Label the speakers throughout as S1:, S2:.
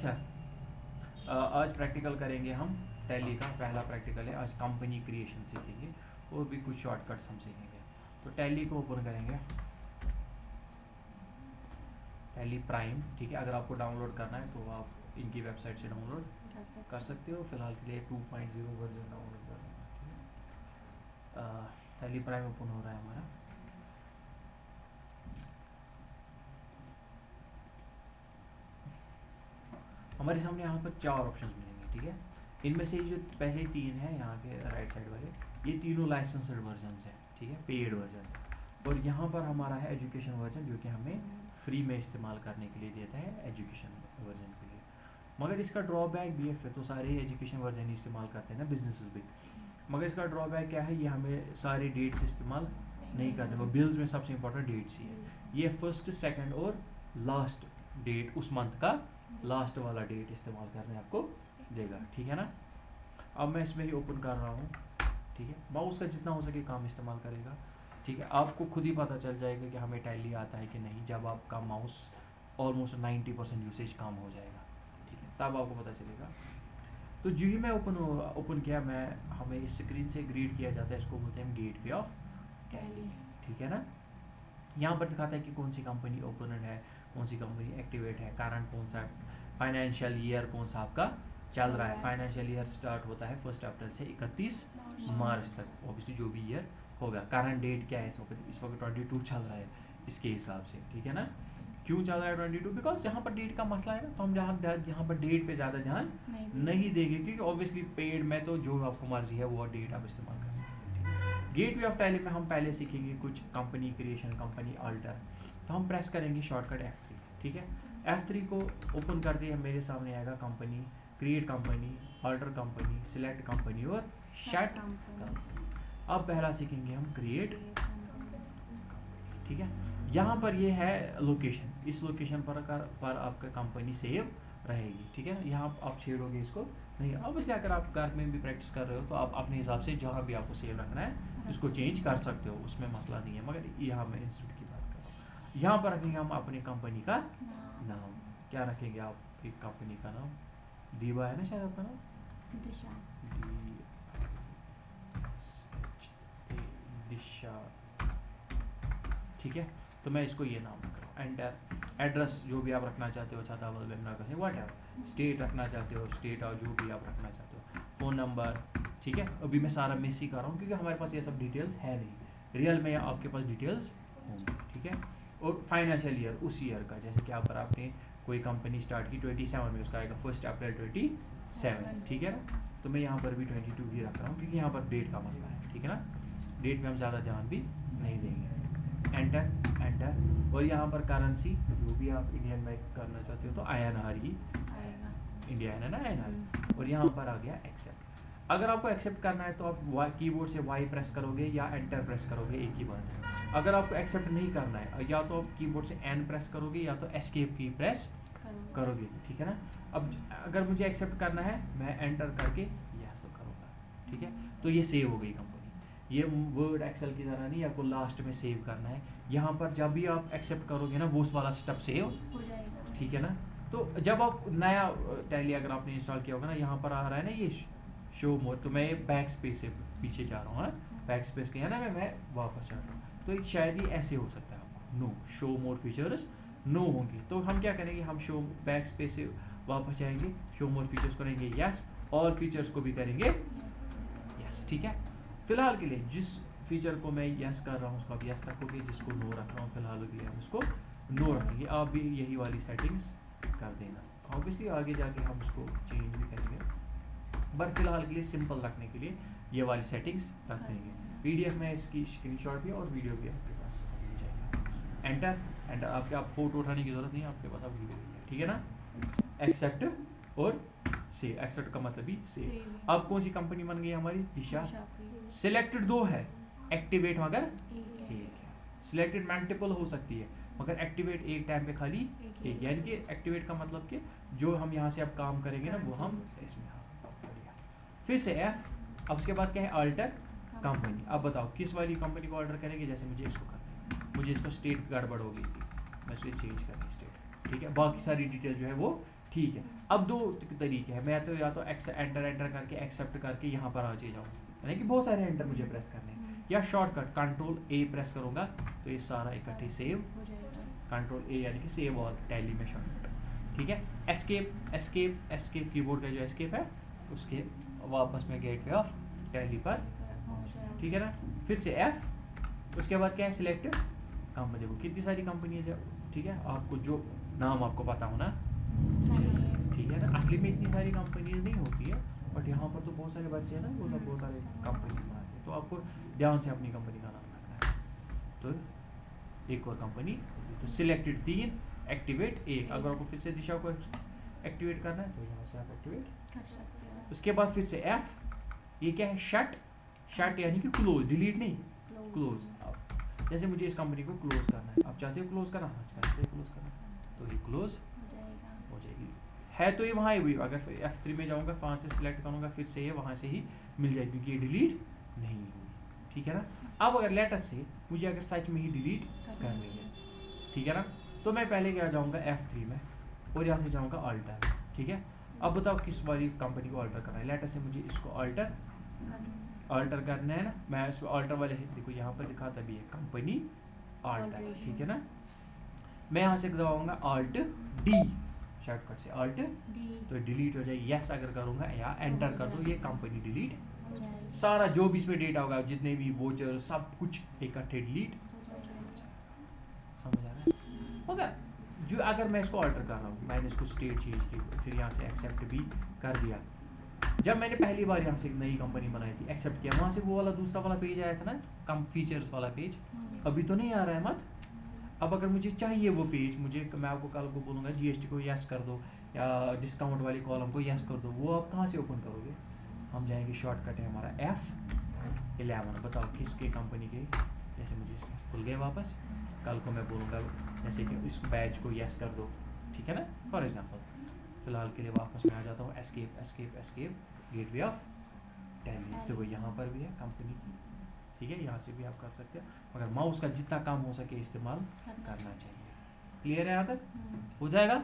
S1: अच्छा, आज प्रैक्टिकल करेंगे हम टैली का पहला प्रैक्टिकल है। आज कंपनी क्रिएशन सीखेंगे और भी कुछ शॉर्टकट्स हम सीखेंगे। तो टैली को ओपन करेंगे, टैली प्राइम। ठीक है, अगर आपको डाउनलोड करना है तो आप इनकी वेबसाइट से डाउनलोड कर सकते हो। फिलहाल के लिए 2.0 वर्जन डाउनलोड कर लेना। टैली प्राइम ओपन हो रहा है हमारा। हमारे सामने यहाँ पर 4 ऑप्शन मिलेंगे। ठीक है, इनमें से जो पहले 3 हैं यहाँ के राइट साइड वाले, ये तीनों लाइसेंसड वर्जन हैं। ठीक है, पेड वर्जन। और यहाँ पर हमारा है एजुकेशन वर्जन, जो कि हमें फ्री में इस्तेमाल करने के लिए देता है एजुकेशन वर्जन के लिए। मगर इसका ड्रॉबैक भी है, फिर तो सारे एजुकेशन वर्जन ही इस्तेमाल करते हैं ना बिजनेसेस भी। मगर इसका ड्रॉबैक क्या है, ये हमें सारे डेट्स इस्तेमाल नहीं करने को। बिल्स में सबसे इंपॉर्टेंट डेट्स ही है। ये फर्स्ट, सेकंड और लास्ट डेट, उस मंथ का लास्ट वाला डेट इस्तेमाल करने आपको देगा। ठीक है ना। अब मैं इसमें ही ओपन कर रहा हूँ। ठीक है, माउस का जितना हो सके काम इस्तेमाल करेगा। ठीक है, आपको खुद ही पता चल जाएगा कि हमें टैली आता है कि नहीं, जब आपका माउस ऑलमोस्ट 90% यूसेज काम हो जाएगा। ठीक है, तब आपको पता चलेगा। तो जो ही मैं ओपन किया, हमें इस स्क्रीन से ग्रीट किया जाता है, इसको बोलते हैं गेटवे ऑफ टैली। ठीक है ना। यहाँ पर दिखाता है कि कौन सी कंपनी ओपन है, कौन सी कंपनी एक्टिवेट है, कारण कौन सा, फाइनेंशियल ईयर कौन सा आपका चल रहा है। फाइनेंशियल ईयर स्टार्ट होता है 1 अप्रैल से 31 मार्च तक, ऑब्वियसली जो भी ईयर होगा। कारण डेट क्या है इस वक्त 22 चल रहा है इसके हिसाब से। ठीक है ना। क्यों चल रहा है 22? बिकॉज यहाँ पर डेट का मसला है ना, तो हम यहाँ पर डेट पे ज़्यादा ध्यान नहीं देंगे, क्योंकि ऑब्वियसली पेड में तो जो आपको मर्जी है वो डेट आप इस्तेमाल कर सकते हैं। गेटवे ऑफ टैली में हम पहले सीखेंगे कुछ कंपनी क्रिएशन, कंपनी अल्टर। तो हम प्रेस करेंगे शॉर्टकट F3। ठीक है, F3 को ओपन करते ही मेरे सामने आएगा company, create company, alter company, select company और शट कंपनी। अब पहला सीखेंगे हम क्रिएट कंपनी। ठीक है, यहाँ पर ये है लोकेशन, इस लोकेशन पर आपका कंपनी सेव रहेगी। ठीक है ना, यहाँ आप छेड़ोगे इसको नहीं। अब इसलिए अगर आप घर में भी प्रैक्टिस कर रहे हो तो आप अपने हिसाब से जहाँ भी आपको सेव रखना है इसको चेंज कर सकते हो, उसमें मसला नहीं है। मगर यहाँ मैं इंस्टीट्यूट की बात कर रहा हूँ। यहाँ पर रखेंगे हम अपनी कंपनी का नाम। क्या रखेंगे आप एक कंपनी का नाम? दीवा है ना शायद आपका नाम? दिशा। ठीक है, तो मैं इसको ये नाम रख रहा हूँ। एंटर। एड्रेस जो भी आप रखना चाहते हो, छातावल, बेमना, वट एवर। स्टेट रखना चाहते हो, स्टेट और जो भी आप रखना चाहते हो। Phone number. ठीक है, अभी मैं सारा मिस ही कर रहा हूँ क्योंकि हमारे पास ये सब डिटेल्स है नहीं। रियल में आपके पास डिटेल्स होंगी। ठीक है, और फाइनेंशियल ईयर उस ईयर का, जैसे कि पर आपने कोई कंपनी स्टार्ट की 27 में, उसका आएगा 1 अप्रैल 27। ठीक है ना, तो मैं यहाँ पर भी 22 ही रख रहा हूँ क्योंकि यहाँ पर डेट का मसला है। ठीक है ना, डेट में हम ज़्यादा ध्यान भी नहीं देंगे। Enter enter. और यहाँ पर करेंसी जो भी आप इंडियन में करना चाहते हो तो INR ही आएगा, इंडिया है ना INR। और यहाँ पर आ गया एक्सेप्ट। अगर आपको एक्सेप्ट करना है तो आप कीबोर्ड से Y प्रेस करोगे या एंटर प्रेस करोगे, एक ही बात है। अगर आपको एक्सेप्ट नहीं करना है, या तो आप कीबोर्ड से N प्रेस करोगे या तो एस्केप की प्रेस करोगे। ठीक है ना। अब अगर मुझे एक्सेप्ट करना है, मैं एंटर करके यस करूँगा। ठीक है, तो ये सेव हो गई कंपनी। ये वर्ड एक्सेल की तरह नहीं, आपको लास्ट में सेव करना है। यहाँ पर जब भी आप एक्सेप्ट करोगे ना, वो वाला स्टेप सेव हो जाएगा। ठीक है ना। तो जब आप नया टैली अगर आपने इंस्टॉल किया होगा ना, यहाँ पर आ रहा है ना ये शो मोर, तो मैं बैक स्पेस से पीछे जा रहा हूँ ना, बैक स्पेस के है ना, मैं वापस जा रहा हूँ। तो शायद ही ऐसे हो सकता है आपको, no show more features no होंगी। तो हम क्या करेंगे, हम शो बैक स्पेस से वापस जाएंगे, शो मोर फीचर्स करेंगे यस, ऑल फीचर्स को भी करेंगे यस। ठीक है, फिलहाल के लिए जिस फीचर को मैं यस कर रहा हूँ उसको आप यस रखोगे, जिसको नो रख रहा हूँ फिलहाल के लिए हम उसको नो रखेंगे। आप भी यही वाली सेटिंग्स कर देना। ऑब्वियसली आगे जाके हम उसको चेंज भी करेंगे, बट फिलहाल के लिए सिंपल रखने के लिए ये वाली सेटिंग्स रख देंगे। PDF में इसकी स्क्रीनशॉट भी और वीडियो भी आपके पास मिल जाएगा। Enter enter. आप फोटो उठाने की जरूरत नहीं है, आपके पास अब वीडियो भी है। ठीक है ना। एक्सेप्ट और सेव। एक्सेप्ट का मतलब ही सेव। अब कौन सी कंपनी बन गई हमारी? दिशा। सिलेक्टेड 2 है, एक्टिवेट मगर एक है। सिलेक्टेड मल्टीपल हो सकती है, मगर एक्टिवेट एक टाइम पे खाली एक। यानी कि एक्टिवेट का मतलब कि जो हम यहाँ से अब काम करेंगे ना, वो हम इसमें बढ़िया। फिर से F। अब उसके बाद क्या है? Alter company. अब बताओ किस वाली कंपनी को ऑर्डर करेंगे? जैसे मुझे इसको करना है, मुझे इसको स्टेट गड़बड़ हो गई थी, मैं इसे चेंज करनी स्टेट। ठीक है, बाकी सारी डिटेल जो है वो ठीक है, अब दो तरीके हैं, मैं तो या तो एंटर करके एक्सेप्ट करके यहाँ पर आ जाऊँ, यानी कि बहुत सारे एंटर मुझे प्रेस करने हैं, या शॉर्टकट कंट्रोल ए प्रेस करूँगा तो ये सारा इकट्ठे सेव, कंट्रोल ए यानी कि सेव ऑल टैली में शॉर्टकट। ठीक है, एस्केप एस्केप एस्केप कीबोर्ड का जो एस्केप है उसके वापस में गेटवे ऑफ टैली पर, ठीक है ना, फिर से एफ, उसके बाद क्या है सिलेक्ट कंपनी, देखो कितनी सारी कंपनीज है, ठीक है, आपको जो नाम आपको पता होना चाहिए, ठीक है ना, असली में इतनी सारी कंपनीज नहीं होती है, बट यहाँ पर तो बहुत सारे बच्चे हैं ना, वो सब बहुत सारे कंपनीज बनाते हैं, तो आपको ध्यान से अपनी कंपनी का नाम रखना है। तो एक और कंपनी, तो सिलेक्टेड 3, एक्टिवेट 1, अगर आपको फिर से दिशा को एक्टिवेट करना है तो यहाँ से आप एक्टिवेट कर सकते हो। उसके बाद फिर से एफ, ये क्या है शट, शट यानी कि क्लोज, डिलीट नहीं, क्लोज। जैसे मुझे इस कंपनी को क्लोज करना है, आप चाहते हो क्लोज करना, हाँ चाहते हो क्लोज करना, तो ये क्लोज हो जाएगी, है तो ये वहाँ ही, अगर F3 में जाऊँगा वहाँ से सिलेक्ट करूँगा फिर से ये वहाँ से ही मिल जाएगी क्योंकि ये डिलीट नहीं हुई, ठीक है ना। अब अगर लेटेस्ट से मुझे अगर सच में ही डिलीट करनी है, ठीक है ना, तो मैं पहले क्या जाऊँगा F3 में और यहाँ से जाऊँगा अल्टर, ठीक है। अब बताओ किस वाली कंपनी को अल्टर करना है, लेटेस्ट से मुझे इसको अल्टर करना है ना, मैं इस अल्टर वाले देखो यहाँ पर दिखा तभी है कंपनी अल्टर, ठीक है ना। मैं यहाँ से दबाऊंगा अल्ट डी, शॉर्टकट से अल्ट डी, तो डिलीट हो जाए, यस अगर करूँगा या एंटर कर दो ये कंपनी डिलीट, सारा जो भी इसमें डेटा होगा जितने भी वोचर सब कुछ इकट्ठे डिलीट, समझ आ रहा है। मगर जो अगर मैं इसको अल्टर कर रहा हूँ, मैंने इसको स्टेट चेंज की, फिर यहाँ से एक्सेप्ट भी कर दिया, जब मैंने पहली बार यहाँ से एक नई कंपनी बनाई थी एक्सेप्ट किया, वहाँ से वो वाला दूसरा वाला पेज आया था ना, कम फीचर्स वाला पेज, अभी तो नहीं आ रहा है मत। अब अगर मुझे चाहिए वो पेज, मुझे मैं आपको कल को बोलूँगा जीएसटी को यस कर दो या डिस्काउंट वाले कॉलम को यस कर दो, वो आप कहाँ से ओपन करोगे, हम जाएंगे शॉर्टकट है हमारा F11, बताओ किसके कंपनी के, जैसे मुझे इसमें खुल गए वापस, कल को मैं बोलूँगा जैसे कि इस बैच को यस कर दो, ठीक है ना, फॉर एग्जाम्पल। फिलहाल के लिए वापस मैं आ जाता हूँ escape escape escape gateway of tally, तो वो यहाँ पर भी है कंपनी की, ठीक है, यहाँ से भी आप कर सकते हो, मगर माउस का जितना कम हो सके इस्तेमाल करना चाहिए। क्लियर है यहाँ तक, हो जाएगा,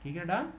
S1: ठीक है, डन।